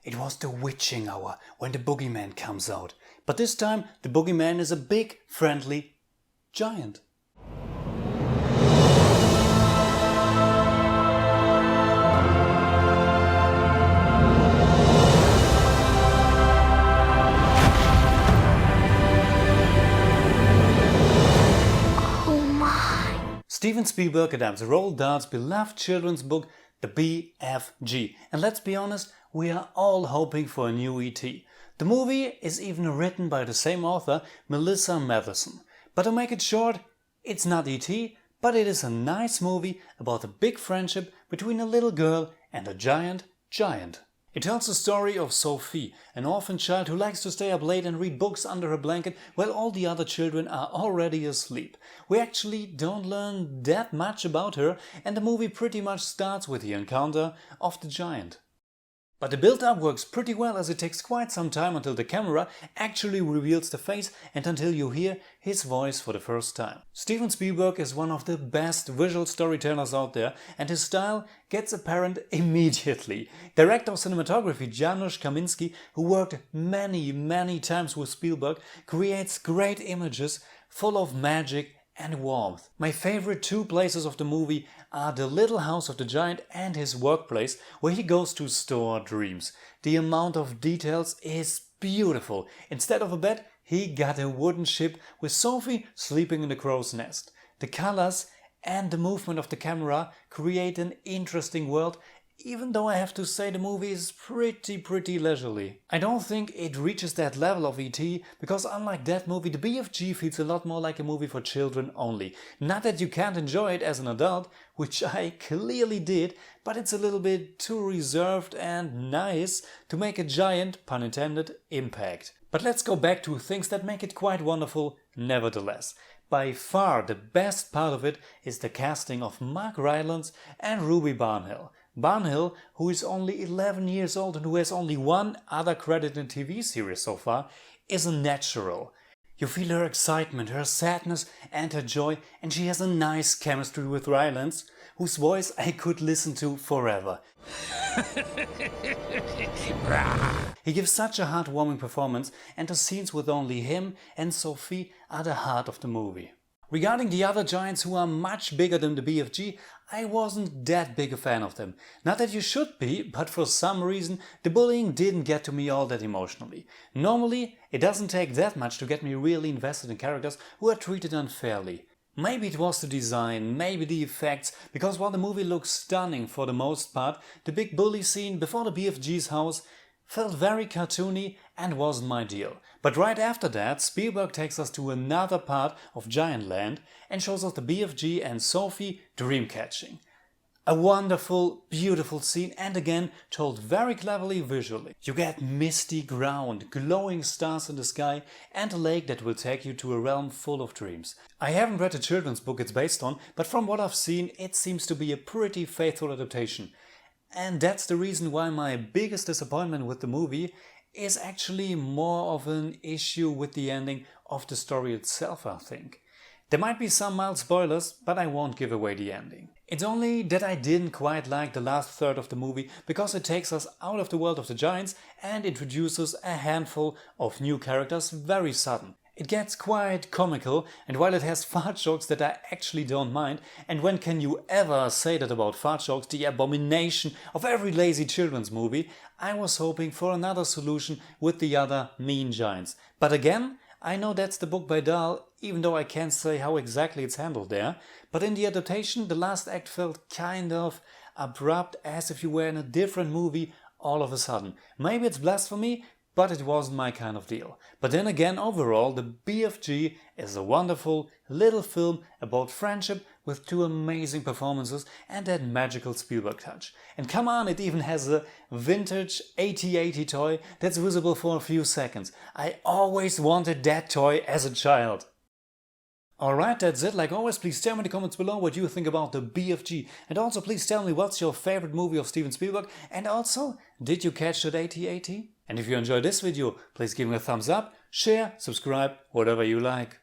It was the witching hour when the boogeyman comes out. But this time the boogeyman is a big, friendly giant. Steven Spielberg adapts Roald Dahl's beloved children's book, the BFG. And let's be honest, we are all hoping for a new E.T. The movie is even written by the same author, Melissa Matheson. But to make it short, it's not E.T., but it is a nice movie about a big friendship between a little girl and a giant. It tells the story of Sophie, an orphan child who likes to stay up late and read books under her blanket while all the other children are already asleep. We actually don't learn that much about her, and the movie pretty much starts with the encounter of the giant. But the build-up works pretty well, as it takes quite some time until the camera actually reveals the face and until you hear his voice for the first time. Steven Spielberg is one of the best visual storytellers out there, and his style gets apparent immediately. Director of cinematography Janusz Kaminski, who worked many times with Spielberg, creates great images full of magic and warmth. My favorite two places of the movie are the little house of the giant and his workplace, where he goes to store dreams. The amount of details is beautiful. Instead of a bed, he got a wooden ship with Sophie sleeping in the crow's nest. The colors and the movement of the camera create an interesting world, even though I have to say the movie is pretty leisurely. I don't think it reaches that level of E.T. because unlike that movie, the BFG feels a lot more like a movie for children only. Not that you can't enjoy it as an adult, which I clearly did, but it's a little bit too reserved and nice to make a giant, pun intended, impact. But let's go back to things that make it quite wonderful nevertheless. By far the best part of it is the casting of Mark Rylance and Ruby Barnhill. Barnhill, who is only 11 years old and who has only one other credit in TV series so far, is a natural. You feel her excitement, her sadness and her joy, and she has a nice chemistry with Rylance, whose voice I could listen to forever. He gives such a heartwarming performance, and the scenes with only him and Sophie are the heart of the movie. Regarding the other giants, who are much bigger than the BFG, I wasn't that big a fan of them. Not that you should be, but for some reason the bullying didn't get to me all that emotionally. Normally it doesn't take that much to get me really invested in characters who are treated unfairly. Maybe it was the design, maybe the effects, because while the movie looks stunning for the most part, the big bully scene before the BFG's house felt very cartoony and wasn't my deal. But right after that, Spielberg takes us to another part of Giantland and shows us the BFG and Sophie dream catching. A wonderful, beautiful scene, and again told very cleverly visually. You get misty ground, glowing stars in the sky and a lake that will take you to a realm full of dreams. I haven't read the children's book it's based on, but from what I've seen it seems to be a pretty faithful adaptation. And that's the reason why my biggest disappointment with the movie is actually more of an issue with the ending of the story itself, I think. There might be some mild spoilers, but I won't give away the ending. It's only that I didn't quite like the last third of the movie because it takes us out of the world of the giants and introduces a handful of new characters very sudden. It gets quite comical, and while it has fart jokes that I actually don't mind, and when can you ever say that about fart jokes, the abomination of every lazy children's movie, I was hoping for another solution with the other mean giants. But again, I know that's the book by Dahl, even though I can't say how exactly it's handled there, but in the adaptation the last act felt kind of abrupt, as if you were in a different movie all of a sudden. Maybe it's blasphemy, but it wasn't my kind of deal. But then again, overall, the BFG is a wonderful little film about friendship with two amazing performances and that magical Spielberg touch. And come on, it even has a vintage AT-80 toy that's visible for a few seconds. I always wanted that toy as a child. Alright, that's it. Like always, please tell me in the comments below what you think about the BFG. And also please tell me what's your favorite movie of Steven Spielberg. And also, did you catch that AT-80? And if you enjoyed this video, please give me a thumbs up, share, subscribe, whatever you like.